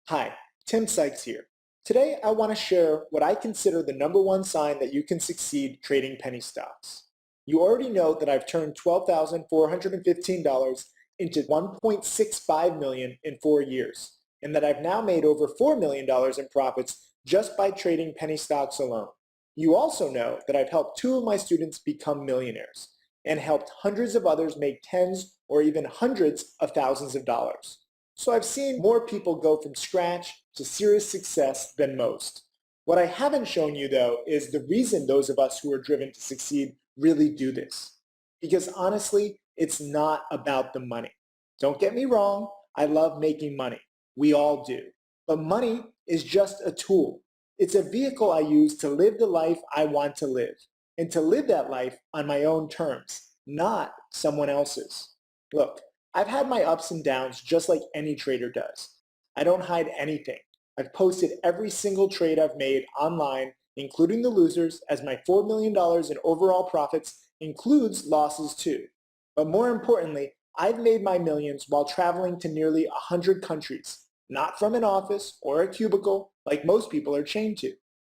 Hi, Tim Sykes here. Today I want to share what I consider the number one sign that you can succeed trading penny stocks. You already know that I've turned $12,415 into $1.65 million in 4 years, and that I've now made over $4 million in profits just by trading penny stocks alone. You also know that I've helped 2 of my students become millionaires and helped hundreds of others make tens or even hundreds of thousands of dollars. So I've seen more people go from scratch to serious success than most. What I haven't shown you, though, is the reason those of us who are driven to succeed really do this. Because honestly, it's not about the money. Don't get me wrong, I love making money. We all do. But money is just a tool. It's a vehicle I use to live the life I want to live, and to live that life on my own terms, not someone else's. Look, I've had my ups and downs just like any trader does. I don't hide anything. I've posted every single trade I've made online, including the losers, as my $4 million in overall profits includes losses too. But more importantly, I've made my millions while traveling to nearly 100 countries, not from an office or a cubicle like most people are chained to.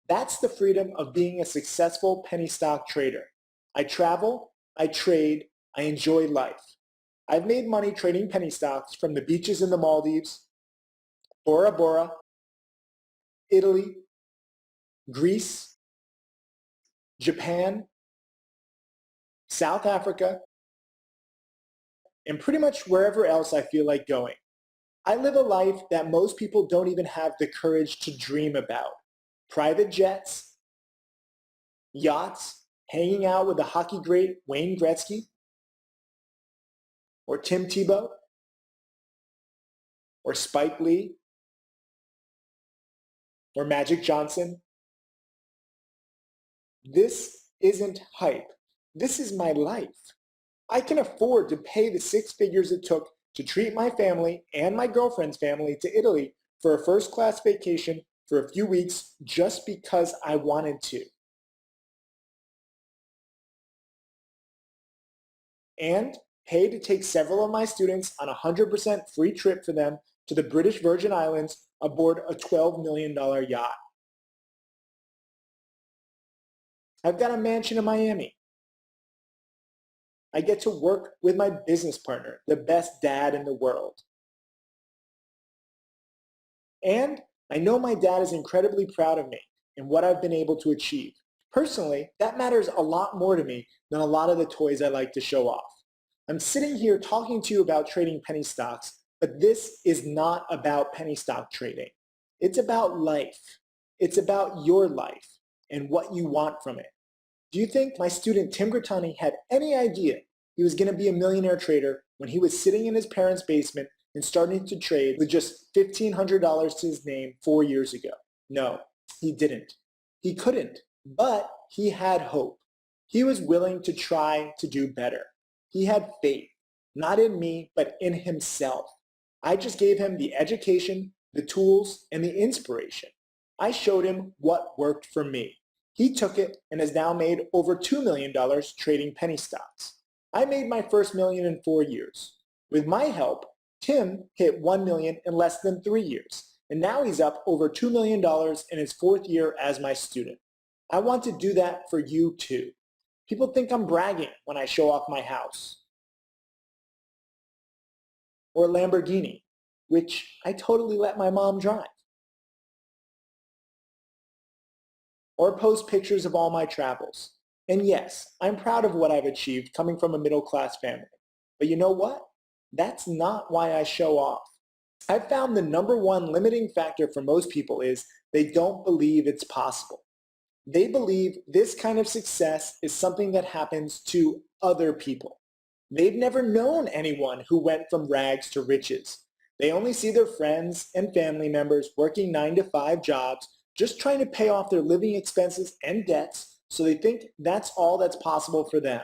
That's the freedom of being a successful penny stock trader. I travel, I trade, I enjoy life. I've made money trading penny stocks from the beaches in the Maldives, Bora Bora, Italy, Greece, Japan, South Africa, and pretty much wherever else I feel like going. I live a life that most people don't even have the courage to dream about. Private jets, yachts, hanging out with the hockey great Wayne Gretzky or Tim Tebow or Spike Lee or Magic Johnson. This isn't hype. This is my life. I can afford to pay the 6 figures it took to treat my family and my girlfriend's family to Italy for a first-class vacation for a few weeks just because I wanted to. And pay to take several of my students on a 100% free trip for them to the British Virgin Islands aboard a $12 million yacht. I've got a mansion in Miami. I get to work with my business partner, the best dad in the world. And I know my dad is incredibly proud of me and what I've been able to achieve. Personally, that matters a lot more to me than a lot of the toys I like to show off. I'm sitting here talking to you about trading penny stocks, but this is not about penny stock trading. It's about life. It's about your life and what you want from it. Do you think my student Tim Grattani had any idea he was going to be a millionaire trader when he was sitting in his parents' basement and starting to trade with just $1,500 to his name 4 years ago? No, he didn't. He couldn't, but he had hope. He was willing to try to do better. He had faith, not in me, but in himself. I just gave him the education, the tools, and the inspiration. I showed him what worked for me. He took it and has now made over $2 million trading penny stocks. I made my first million in 4 years. With my help, Tim hit 1 million in less than 3 years, and now he's up over $2 million in his 4th year as my student. I want to do that for you too. People think I'm bragging when I show off my house or Lamborghini, which I totally let my mom drive, or post pictures of all my travels. And yes, I'm proud of what I've achieved coming from a middle-class family. But you know what? That's not why I show off. I've found the number one limiting factor for most people is they don't believe it's possible. They believe this kind of success is something that happens to other people. They've never known anyone who went from rags to riches. They only see their friends and family members working 9-to-5 jobs, just trying to pay off their living expenses and debts, so they think that's all that's possible for them.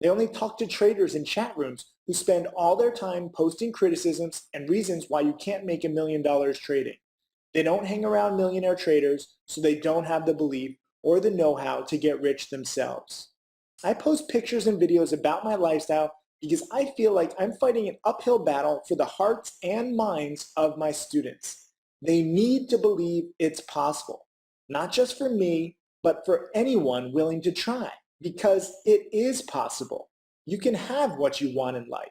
They only talk to traders in chat rooms who spend all their time posting criticisms and reasons why you can't make $1 million trading. They don't hang around millionaire traders, so they don't have the belief or the know-how to get rich themselves. I post pictures and videos about my lifestyle because I feel like I'm fighting an uphill battle for the hearts and minds of my students. They need to believe it's possible, not just for me, but for anyone willing to try, because it is possible. You can have what you want in life.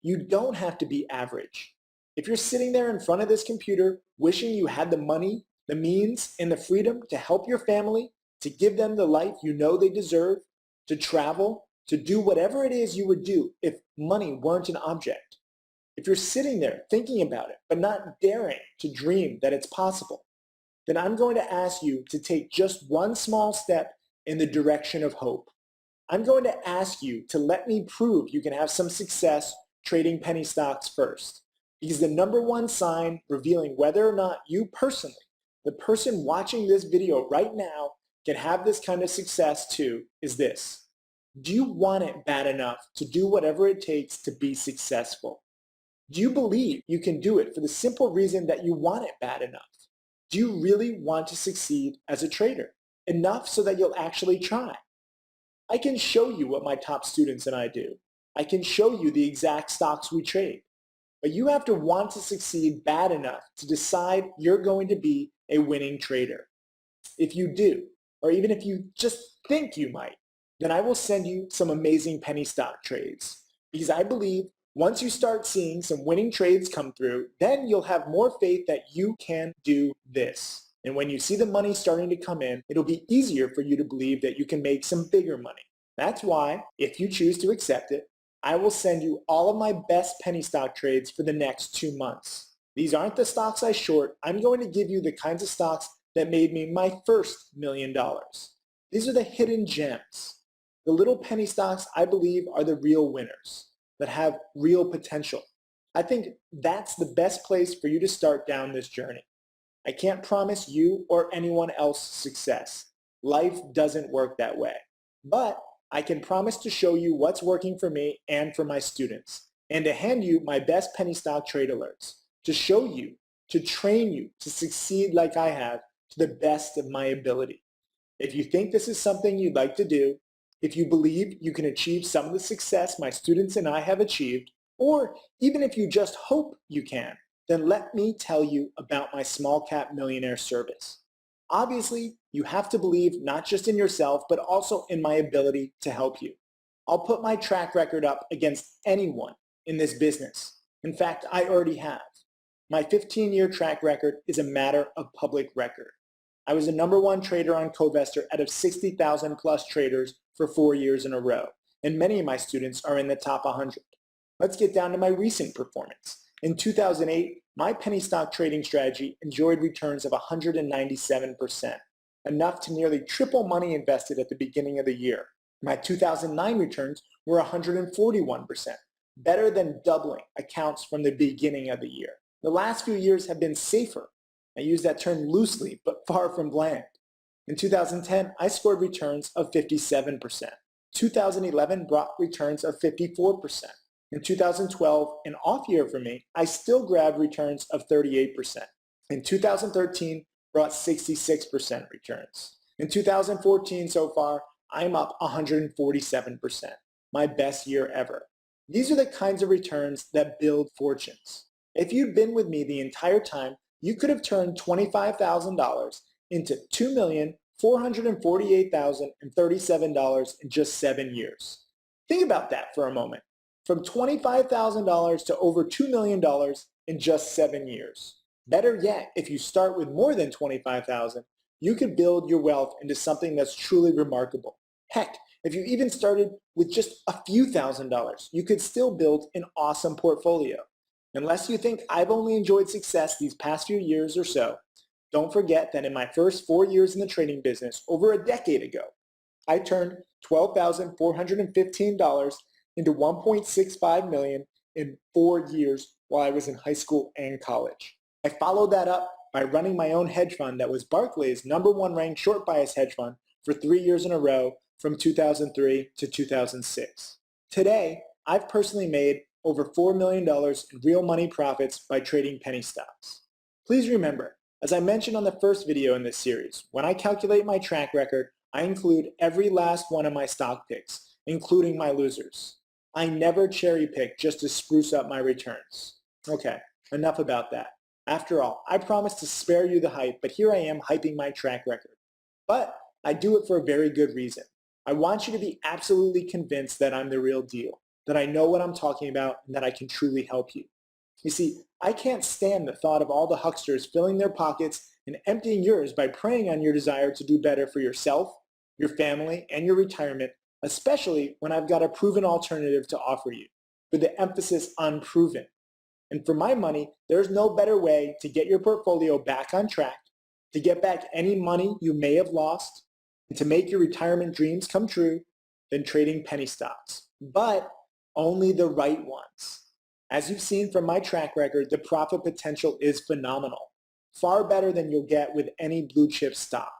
You don't have to be average. If you're sitting there in front of this computer wishing you had the money, the means, and the freedom to help your family, to give them the life you know they deserve, to travel, to do whatever it is you would do if money weren't an object. If you're sitting there thinking about it, but not daring to dream that it's possible, then I'm going to ask you to take just one small step in the direction of hope. I'm going to ask you to let me prove you can have some success trading penny stocks first. Because the number one sign revealing whether or not you personally, the person watching this video right now, can have this kind of success too, is this. Do you want it bad enough to do whatever it takes to be successful? Do you believe you can do it for the simple reason that you want it bad enough? Do you really want to succeed as a trader? Enough so that you'll actually try? I can show you what my top students and I do. I can show you the exact stocks we trade. But you have to want to succeed bad enough to decide you're going to be a winning trader. If you do, or even if you just think you might, then I will send you some amazing penny stock trades. Because I believe once you start seeing some winning trades come through, then you'll have more faith that you can do this. And when you see the money starting to come in, it'll be easier for you to believe that you can make some bigger money. That's why, if you choose to accept it, I will send you all of my best penny stock trades for the next 2 months. These aren't the stocks I short. I'm going to give you the kinds of stocks that made me my first $1 million. These are the hidden gems. The little penny stocks I believe are the real winners that have real potential. I think that's the best place for you to start down this journey. I can't promise you or anyone else success. Life doesn't work that way. But I can promise to show you what's working for me and for my students, and to hand you my best penny stock trade alerts, to show you, to train you to succeed like I have to the best of my ability. If you think this is something you'd like to do, if you believe you can achieve some of the success my students and I have achieved, or even if you just hope you can, then let me tell you about my Small Cap Millionaire service. Obviously, you have to believe not just in yourself, but also in my ability to help you. I'll put my track record up against anyone in this business. In fact, I already have. My 15-year track record is a matter of public record. I was the #1 trader on Covestor out of 60,000 plus traders for 4 years in a row, and many of my students are in the top 100. Let's get down to my recent performance. In 2008, my penny stock trading strategy enjoyed returns of 197%, enough to nearly triple money invested at the beginning of the year. My 2009 returns were 141%, better than doubling accounts from the beginning of the year. The last few years have been safer. I use that term loosely, but far from bland. In 2010, I scored returns of 57%. 2011 brought returns of 54%. In 2012, an off year for me, I still grabbed returns of 38%. In 2013, brought 66% returns. In 2014 so far, I'm up 147%, my best year ever. These are the kinds of returns that build fortunes. If you'd been with me the entire time, you could have turned $25,000 into $2,448,037 in just 7 years. Think about that for a moment. From $25,000 to over $2 million in just 7 years. Better yet, if you start with more than $25,000, you could build your wealth into something that's truly remarkable. Heck, if you even started with just a few $1,000s, you could still build an awesome portfolio. Unless you think I've only enjoyed success these past few years or so, don't forget that in my first 4 years in the trading business, over a decade ago, I turned $12,415 into $1.65 million in 4 years while I was in high school and college. I followed that up by running my own hedge fund that was Barclays' #1 ranked short bias hedge fund for 3 years in a row from 2003 to 2006. Today, I've personally made over $4 million in real money profits by trading penny stocks. Please remember, as I mentioned on the first video in this series, when I calculate my track record, I include every last one of my stock picks, including my losers. I never cherry pick just to spruce up my returns. Okay, enough about that. After all, I promised to spare you the hype, but here I am hyping my track record. But I do it for a very good reason. I want you to be absolutely convinced that I'm the real deal, that I know what I'm talking about, and that I can truly help you. You see, I can't stand the thought of all the hucksters filling their pockets and emptying yours by preying on your desire to do better for yourself, your family, and your retirement, especially when I've got a proven alternative to offer you, with the emphasis on proven. And for my money, there's no better way to get your portfolio back on track, to get back any money you may have lost, and to make your retirement dreams come true than trading penny stocks. But only the right ones. As you've seen from my track record, the profit potential is phenomenal, far better than you'll get with any blue chip stock.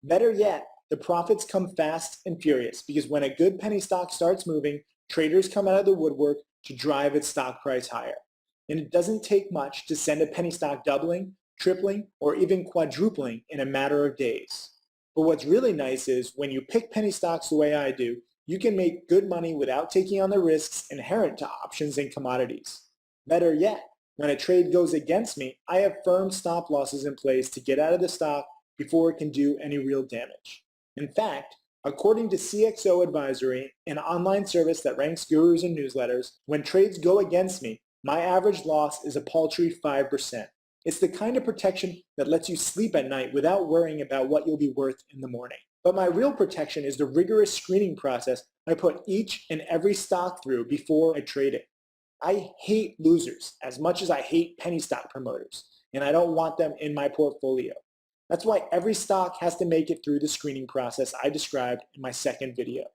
Better yet, the profits come fast and furious because when a good penny stock starts moving, traders come out of the woodwork to drive its stock price higher. And it doesn't take much to send a penny stock doubling, tripling, or even quadrupling in a matter of days. But what's really nice is when you pick penny stocks the way I do, you can make good money without taking on the risks inherent to options and commodities. Better yet, when a trade goes against me, I have firm stop losses in place to get out of the stock before it can do any real damage. In fact, according to CXO Advisory, an online service that ranks gurus and newsletters, when trades go against me, my average loss is a paltry 5%. It's the kind of protection that lets you sleep at night without worrying about what you'll be worth in the morning. But my real protection is the rigorous screening process I put each and every stock through before I trade it. I hate losers as much as I hate penny stock promoters, and I don't want them in my portfolio. That's why every stock has to make it through the screening process I described in my second video.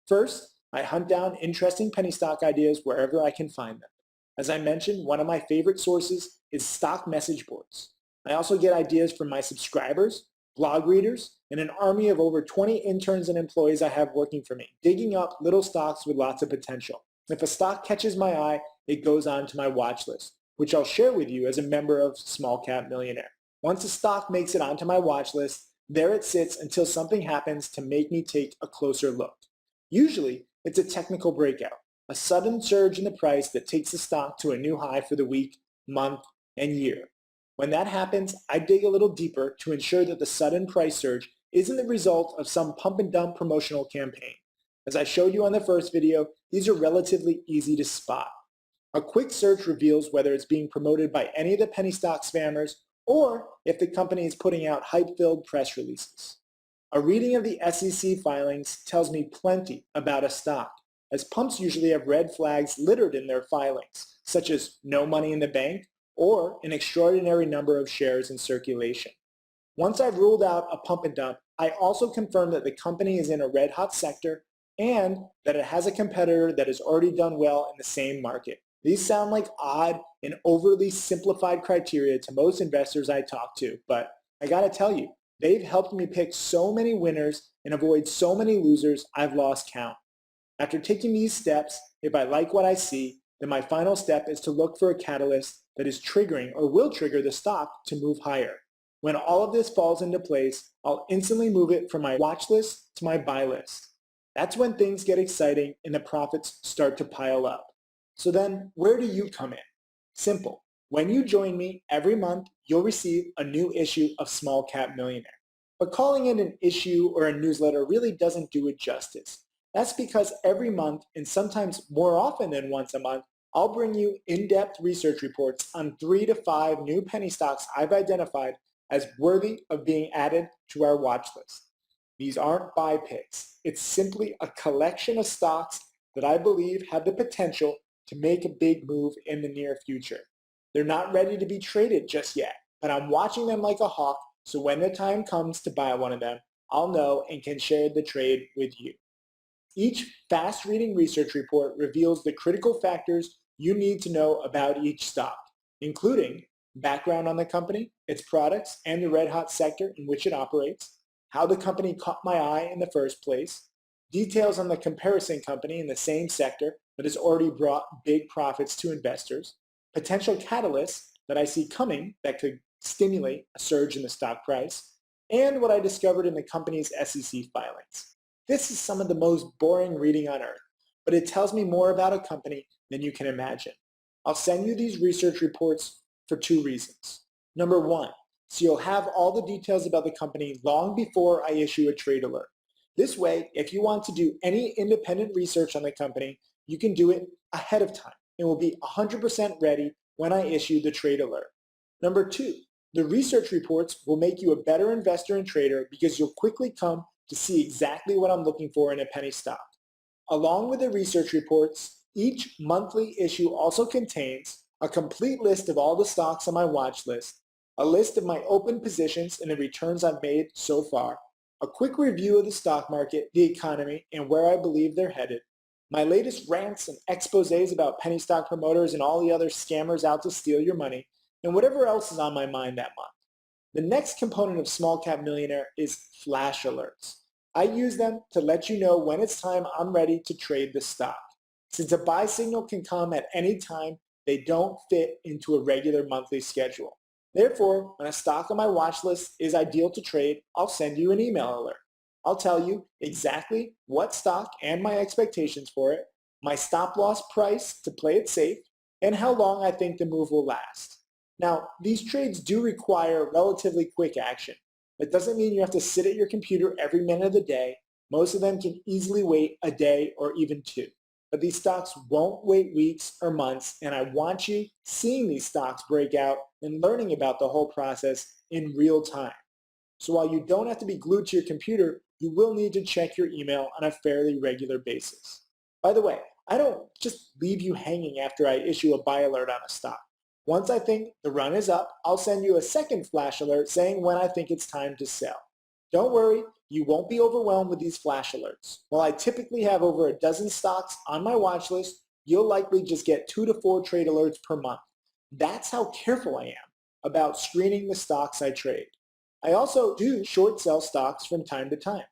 First, I hunt down interesting penny stock ideas wherever I can find them. As I mentioned, one of my favorite sources is stock message boards. I also get ideas from my subscribers, blog readers, and an army of over 20 interns and employees I have working for me, digging up little stocks with lots of potential. If a stock catches my eye, it goes on to my watch list, which I'll share with you as a member of Small Cap Millionaire. Once a stock makes it onto my watch list, there it sits until something happens to make me take a closer look. Usually, it's a technical breakout, a sudden surge in the price that takes the stock to a new high for the week, month, and year. When that happens, I dig a little deeper to ensure that the sudden price surge isn't the result of some pump and dump promotional campaign. As I showed you on the first video, these are relatively easy to spot. A quick search reveals whether it's being promoted by any of the penny stock spammers or if the company is putting out hype-filled press releases. A reading of the SEC filings tells me plenty about a stock, as pumps usually have red flags littered in their filings, such as no money in the bank or an extraordinary number of shares in circulation. Once I've ruled out a pump and dump, I also confirm that the company is in a red-hot sector and that it has a competitor that has already done well in the same market. These sound like odd and overly simplified criteria to most investors I talk to, but I gotta tell you, they've helped me pick so many winners and avoid so many losers I've lost count. After taking these steps, if I like what I see, then my final step is to look for a catalyst that is triggering or will trigger the stock to move higher. When all of this falls into place, I'll instantly move it from my watch list to my buy list. That's when things get exciting and the profits start to pile up. So then, where do you come in? Simple. When you join me every month, you'll receive a new issue of Small Cap Millionaire. But calling it an issue or a newsletter really doesn't do it justice. That's because every month, and sometimes more often than once a month, I'll bring you in-depth research reports on 3 to 5 new penny stocks I've identified as worthy of being added to our watch list. These aren't buy picks. It's simply a collection of stocks that I believe have the potential to make a big move in the near future. They're not ready to be traded just yet, but I'm watching them like a hawk, so when the time comes to buy one of them, I'll know and can share the trade with you. Each fast-reading research report reveals the critical factors you need to know about each stock, including background on the company, its products, and the red-hot sector in which it operates, how the company caught my eye in the first place, details on the comparison company in the same sector that has already brought big profits to investors, potential catalysts that I see coming that could stimulate a surge in the stock price, and what I discovered in the company's SEC filings. This is some of the most boring reading on earth, but it tells me more about a company than you can imagine. I'll send you these research reports for two reasons. Number one, so you'll have all the details about the company long before I issue a trade alert. This way, if you want to do any independent research on the company, you can do it ahead of time and will be 100% ready when I issue the trade alert. Number two, the research reports will make you a better investor and trader because you'll quickly come to see exactly what I'm looking for in a penny stock. Along with the research reports, each monthly issue also contains a complete list of all the stocks on my watch list, a list of my open positions and the returns I've made so far, a quick review of the stock market, the economy, and where I believe they're headed, my latest rants and exposés about penny stock promoters and all the other scammers out to steal your money, and whatever else is on my mind that month. The next component of Small Cap Millionaire is flash alerts. I use them to let you know when it's time I'm ready to trade the stock. Since a buy signal can come at any time, they don't fit into a regular monthly schedule. Therefore, when a stock on my watch list is ideal to trade, I'll send you an email alert. I'll tell you exactly what stock and my expectations for it, my stop loss price to play it safe, and how long I think the move will last. Now, these trades do require relatively quick action. That doesn't mean you have to sit at your computer every minute of the day. Most of them can easily wait a day or even two. But these stocks won't wait weeks or months, and I want you seeing these stocks break out and learning about the whole process in real time. So while you don't have to be glued to your computer, you will need to check your email on a fairly regular basis. By the way, I don't just leave you hanging after I issue a buy alert on a stock. Once I think the run is up, I'll send you a second flash alert saying when I think it's time to sell. Don't worry, you won't be overwhelmed with these flash alerts. While I typically have over a dozen stocks on my watch list, you'll likely just get 2 to 4 trade alerts per month. That's how careful I am about screening the stocks I trade. I also do short sell stocks from time to time.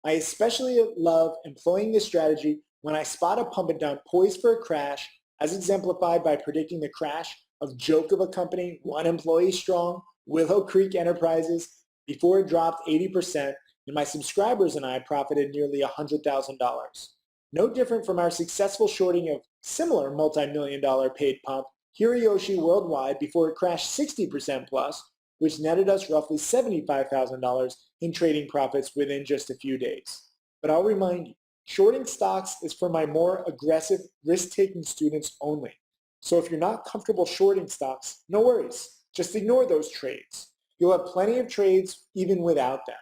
I especially love employing this strategy when I spot a pump and dump poised for a crash, as exemplified by predicting the crash of joke of a company, one employee strong, Willow Creek Enterprises, before it dropped 80%, and my subscribers and I profited nearly $100,000. No different from our successful shorting of similar multi-million-dollar paid pump, Hirayoshi Worldwide, before it crashed 60% plus, which netted us roughly $75,000 in trading profits within just a few days. But I'll remind you, shorting stocks is for my more aggressive, risk-taking students only. So if you're not comfortable shorting stocks, no worries. Just ignore those trades. You'll have plenty of trades even without them.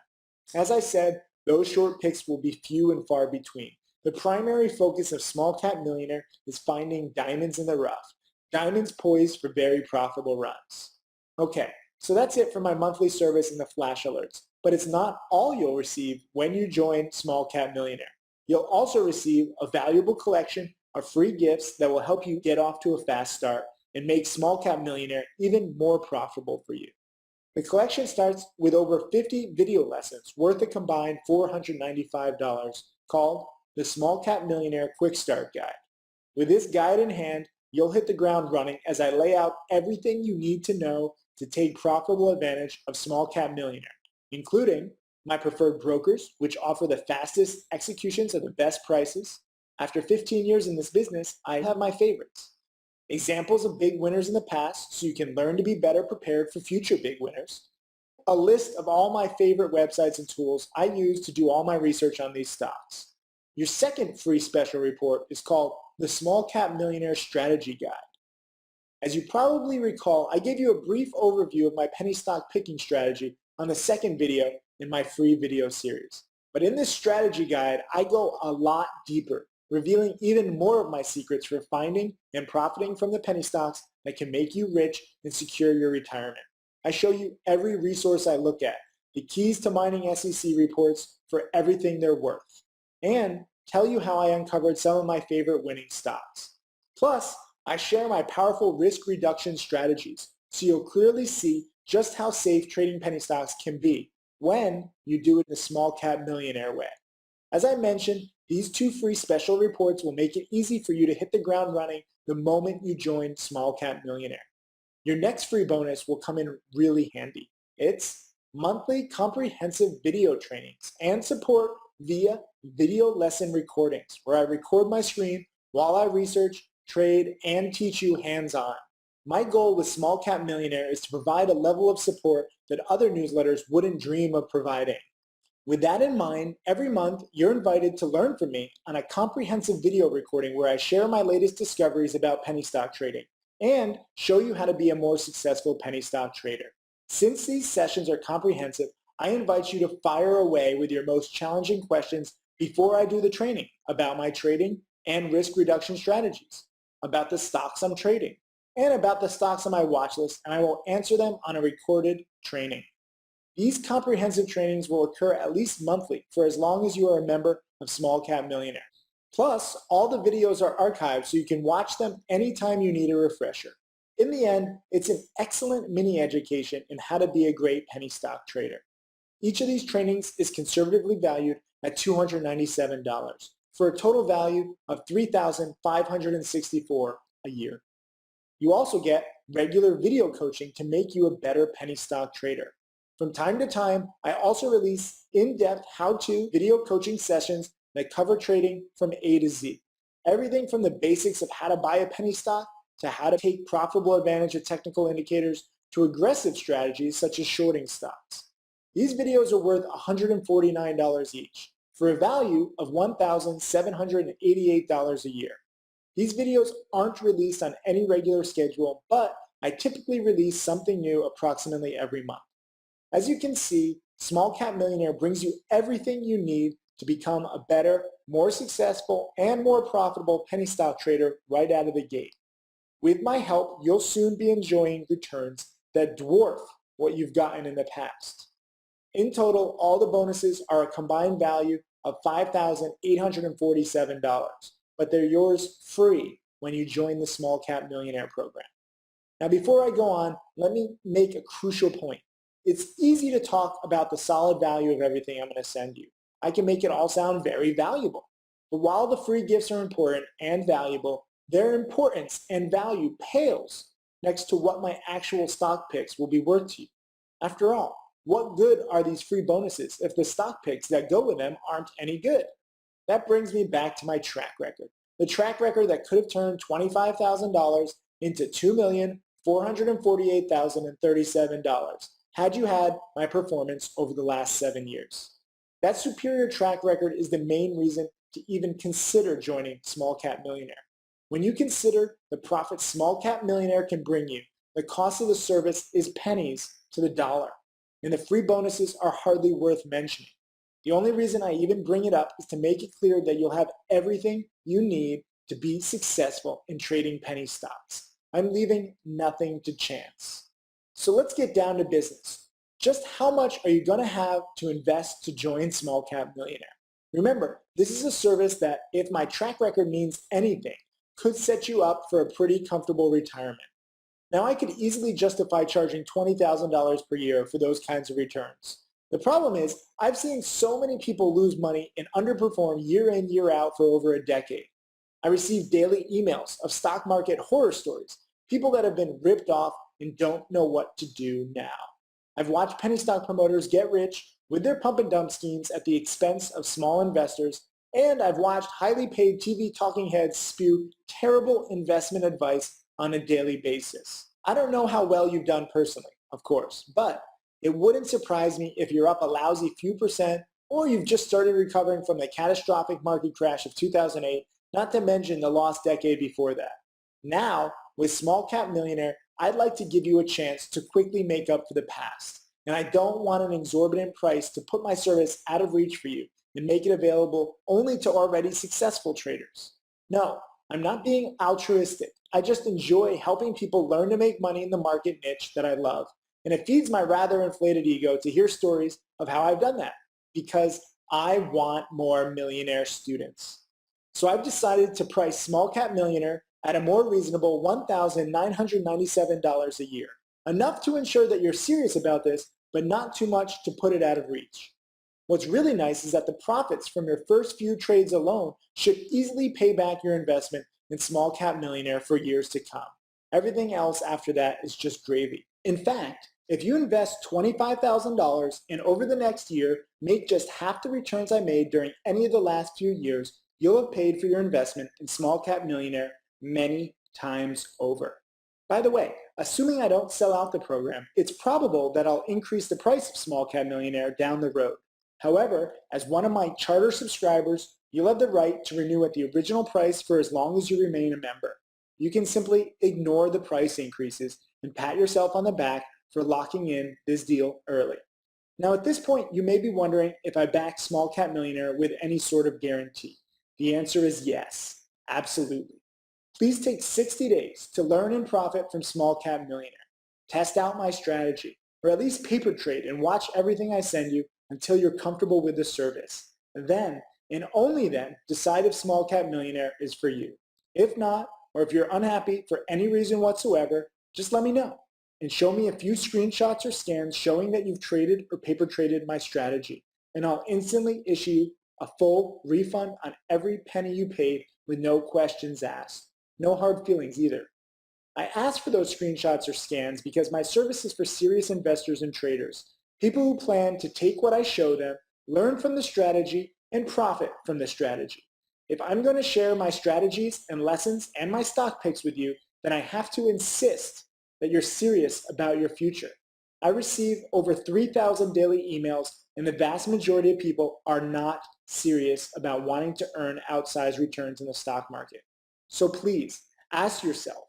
As I said, those short picks will be few and far between. The primary focus of Small Cap Millionaire is finding diamonds in the rough, diamonds poised for very profitable runs. Okay, so that's it for my monthly service and the flash alerts, but it's not all you'll receive when you join Small Cap Millionaire. You'll also receive a valuable collection of free gifts that will help you get off to a fast start and make Small Cap Millionaire even more profitable for you. The collection starts with over 50 video lessons worth a combined $495 called the Small Cap Millionaire Quick Start Guide. With this guide in hand, you'll hit the ground running as I lay out everything you need to know to take profitable advantage of Small Cap Millionaire, including my preferred brokers, which offer the fastest executions at the best prices. After 15 years in this business, I have my favorites. Examples of big winners in the past so you can learn to be better prepared for future big winners. A list of all my favorite websites and tools I use to do all my research on these stocks. Your second free special report is called the Small Cap Millionaire Strategy Guide. As you probably recall, I gave you a brief overview of my penny stock picking strategy on the second video in my free video series. But in this strategy guide, I go a lot deeper, revealing even more of my secrets for finding and profiting from the penny stocks that can make you rich and secure your retirement. I show you every resource I look at, the keys to mining SEC reports for everything they're worth, and tell you how I uncovered some of my favorite winning stocks. Plus, I share my powerful risk reduction strategies so you'll clearly see just how safe trading penny stocks can be when you do it the Small Cap Millionaire way. As I mentioned, these two free special reports will make it easy for you to hit the ground running the moment you join Small Cap Millionaire. Your next free bonus will come in really handy. It's monthly comprehensive video trainings and support via video lesson recordings where I record my screen while I research, trade, and teach you hands-on. My goal with Small Cap Millionaire is to provide a level of support that other newsletters wouldn't dream of providing. With that in mind, every month you're invited to learn from me on a comprehensive video recording where I share my latest discoveries about penny stock trading and show you how to be a more successful penny stock trader. Since these sessions are comprehensive, I invite you to fire away with your most challenging questions before I do the training about my trading and risk reduction strategies, about the stocks I'm trading, and about the stocks on my watch list, and I will answer them on a recorded training. These comprehensive trainings will occur at least monthly for as long as you are a member of Small Cap Millionaire. Plus, all the videos are archived so you can watch them anytime you need a refresher. In the end, it's an excellent mini education in how to be a great penny stock trader. Each of these trainings is conservatively valued at $297 for a total value of $3,564 a year. You also get regular video coaching to make you a better penny stock trader. From time to time, I also release in-depth how-to video coaching sessions that cover trading from A to Z. Everything from the basics of how to buy a penny stock to how to take profitable advantage of technical indicators to aggressive strategies such as shorting stocks. These videos are worth $149 each for a value of $1,788 a year. These videos aren't released on any regular schedule, but I typically release something new approximately every month. As you can see, Small Cap Millionaire brings you everything you need to become a better, more successful, and more profitable penny stock trader right out of the gate. With my help, you'll soon be enjoying returns that dwarf what you've gotten in the past. In total, all the bonuses are a combined value of $5,847, but they're yours free when you join the Small Cap Millionaire program. Now, before I go on, let me make a crucial point. It's easy to talk about the solid value of everything I'm going to send you. I can make it all sound very valuable. But while the free gifts are important and valuable, their importance and value pales next to what my actual stock picks will be worth to you. After all, what good are these free bonuses if the stock picks that go with them aren't any good? That brings me back to my track record. The track record that could have turned $25,000 into $2,448,037 had you had my performance over the last 7 years. That superior track record is the main reason to even consider joining Small Cap Millionaire. When you consider the profits Small Cap Millionaire can bring you, the cost of the service is pennies to the dollar, and the free bonuses are hardly worth mentioning. The only reason I even bring it up is to make it clear that you'll have everything you need to be successful in trading penny stocks. I'm leaving nothing to chance. So let's get down to business. Just how much are you going to have to invest to join Small Cap Millionaire? Remember, this is a service that, if my track record means anything, could set you up for a pretty comfortable retirement. Now, I could easily justify charging $20,000 per year for those kinds of returns. The problem is, I've seen so many people lose money and underperform year in, year out for over a decade. I receive daily emails of stock market horror stories, people that have been ripped off and don't know what to do now. I've watched penny stock promoters get rich with their pump and dump schemes at the expense of small investors, and I've watched highly paid TV talking heads spew terrible investment advice on a daily basis. I don't know how well you've done personally, of course, but it wouldn't surprise me if you're up a lousy few percent or you've just started recovering from the catastrophic market crash of 2008, not to mention the lost decade before that. Now, with Small Cap Millionaire, I'd like to give you a chance to quickly make up for the past. And I don't want an exorbitant price to put my service out of reach for you and make it available only to already successful traders. No, I'm not being altruistic. I just enjoy helping people learn to make money in the market niche that I love. And it feeds my rather inflated ego to hear stories of how I've done that, because I want more millionaire students. So I've decided to price Small Cap Millionaire at a more reasonable $1,997 a year, enough to ensure that you're serious about this, but not too much to put it out of reach. What's really nice is that the profits from your first few trades alone should easily pay back your investment in Small Cap Millionaire for years to come. Everything else after that is just gravy. In fact, if you invest $25,000 and over the next year make just half the returns I made during any of the last few years, you'll have paid for your investment in Small Cap Millionaire many times over. By the way, assuming I don't sell out the program, it's probable that I'll increase the price of Small Cap Millionaire down the road. However, as one of my charter subscribers, you'll have the right to renew at the original price for as long as you remain a member. You can simply ignore the price increases and pat yourself on the back for locking in this deal early. Now at this point, you may be wondering if I back Small Cap Millionaire with any sort of guarantee. The answer is yes, absolutely. Please take 60 days to learn and profit from Small Cap Millionaire. Test out my strategy, or at least paper trade and watch everything I send you until you're comfortable with the service. Then, and only then, decide if Small Cap Millionaire is for you. If not, or if you're unhappy for any reason whatsoever, just let me know and show me a few screenshots or scans showing that you've traded or paper traded my strategy, and I'll instantly issue you a full refund on every penny you paid with no questions asked. No hard feelings either. I ask for those screenshots or scans because my service is for serious investors and traders, people who plan to take what I show them, learn from the strategy, and profit from the strategy. If I'm going to share my strategies and lessons and my stock picks with you, then I have to insist that you're serious about your future. I receive over 3,000 daily emails, and the vast majority of people are not serious about wanting to earn outsized returns in the stock market. So please, ask yourself,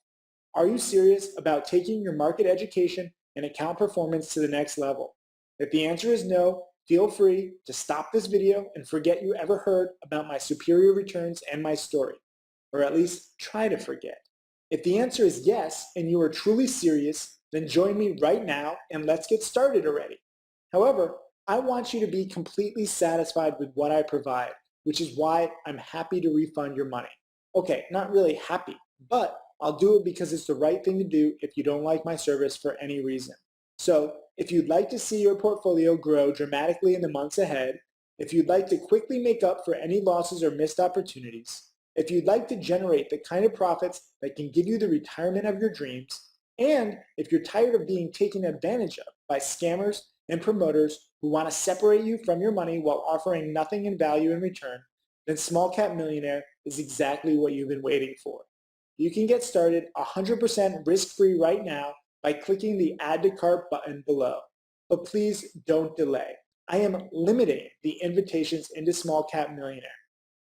are you serious about taking your market education and account performance to the next level? If the answer is no, feel free to stop this video and forget you ever heard about my superior returns and my story, or at least try to forget. If the answer is yes and you are truly serious, then join me right now and let's get started already. However, I want you to be completely satisfied with what I provide, which is why I'm happy to refund your money. Okay, not really happy, but I'll do it because it's the right thing to do if you don't like my service for any reason. So if you'd like to see your portfolio grow dramatically in the months ahead, if you'd like to quickly make up for any losses or missed opportunities, if you'd like to generate the kind of profits that can give you the retirement of your dreams, and if you're tired of being taken advantage of by scammers and promoters who want to separate you from your money while offering nothing in value in return, then Small Cap Millionaire is exactly what you've been waiting for. You can get started 100% risk-free right now by clicking the Add to Cart button below. But please don't delay. I am limiting the invitations into Small Cap Millionaire.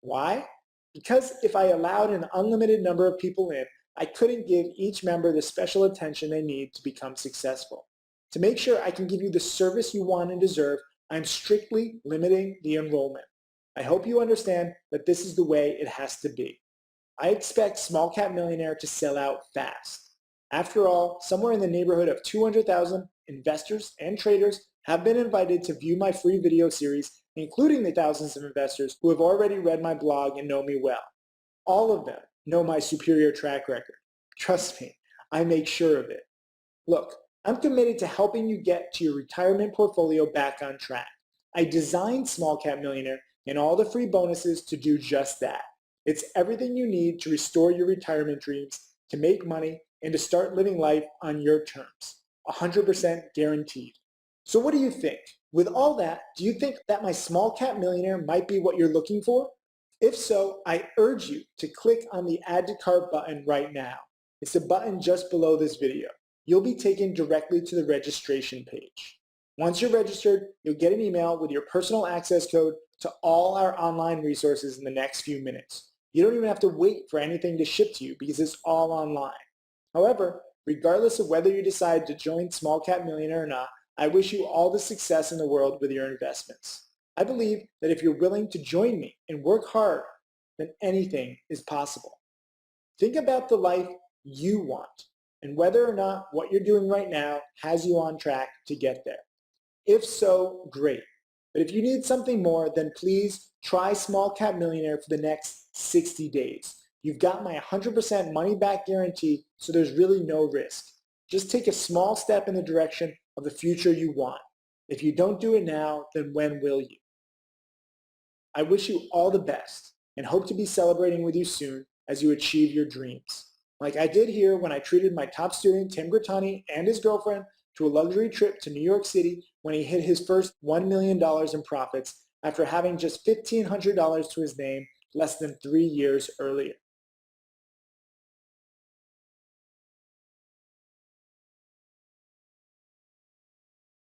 Why? Because if I allowed an unlimited number of people in, I couldn't give each member the special attention they need to become successful. To make sure I can give you the service you want and deserve, I'm strictly limiting the enrollment. I hope you understand that this is the way it has to be. I expect Small Cap Millionaire to sell out fast. After all, somewhere in the neighborhood of 200,000 investors and traders have been invited to view my free video series, including the thousands of investors who have already read my blog and know me well. All of them know my superior track record. Trust me, I make sure of it. Look, I'm committed to helping you get to your retirement portfolio back on track. I designed Small Cap Millionaire and all the free bonuses to do just that. It's everything you need to restore your retirement dreams, to make money, and to start living life on your terms. 100% guaranteed. So what do you think? With all that, do you think that my Small Cap Millionaire might be what you're looking for? If so, I urge you to click on the Add to Cart button right now. It's the button just below this video. You'll be taken directly to the registration page. Once you're registered, you'll get an email with your personal access code to all our online resources in the next few minutes. You don't even have to wait for anything to ship to you because it's all online. However, regardless of whether you decide to join Small Cap Millionaire or not, I wish you all the success in the world with your investments. I believe that if you're willing to join me and work hard, then anything is possible. Think about the life you want and whether or not what you're doing right now has you on track to get there. If so, great. But if you need something more, then please try Small Cap Millionaire for the next 60 days. You've got my 100% money back guarantee, so there's really no risk. Just take a small step in the direction of the future you want. If you don't do it now, then when will you? I wish you all the best and hope to be celebrating with you soon as you achieve your dreams. Like I did here when I treated my top student, Tim Grittani, and his girlfriend to a luxury trip to New York City when he hit his first $1 million in profits after having just $1,500 to his name less than 3 years earlier.